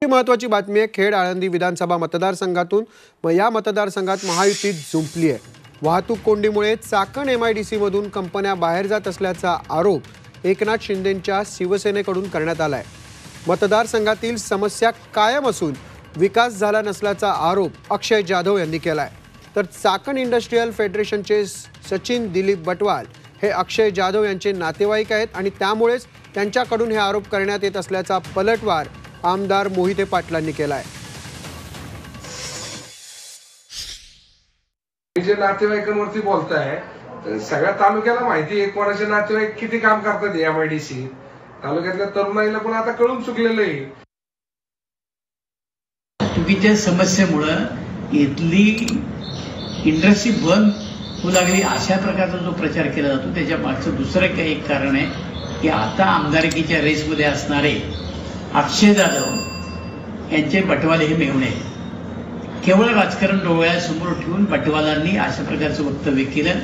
महत्वाची बातमी आहे खेड आळंदी विधानसभा मतदारसंघातून। या मतदारसंघात महायुती जुंपली आहे। वाहतूक कोंडीमुळे चाकण एमआयडीसी मधून कंपन्या बाहेर जात असल्याचा आरोप एकनाथ शिंदेंच्या शिवसेनेकडून करण्यात आलाय। मतदारसंघातील समस्या कायम असून विकास झाला नसल्याचा आरोप अक्षय जाधव यांनी केलाय। तर चाकण इंडस्ट्रियल फेडरेशनचे सचिन दिलीप बटवाल हे अक्षय जाधव यांचे नातेवाईक आहेत आणि त्यामुळेच त्यांच्याकडून हे आरोप करण्यात येत असल्याचा पलटवार आमदार मोहिते पाटलांनी केलाय। जे नातेवाईकांवरती बोलताय तर सगळ्या तालुक्याला माहिती आहे कोणाचे नातेवाईक किती काम करतात एमआयडीसी तालुक्यातल्या तरुणाईला पण आता कळून चुकलेलं आहे। चुकीच्या समस्येमुळे इथली इंडस्ट्री बंद होऊ लागली अशा प्रकारचा जो प्रचार केला जातो त्याच्या मागचं दुसरं काही एक कारण आहे की आता आमदारकीच्या रेसमध्ये असणारे अक्षय जाधव यांचे बटवाले हे मेहुणे केवळ राजकारण डोळ्यासमोर ठेवून बटवालांनी अशा प्रकारचं वक्तव्य केलं।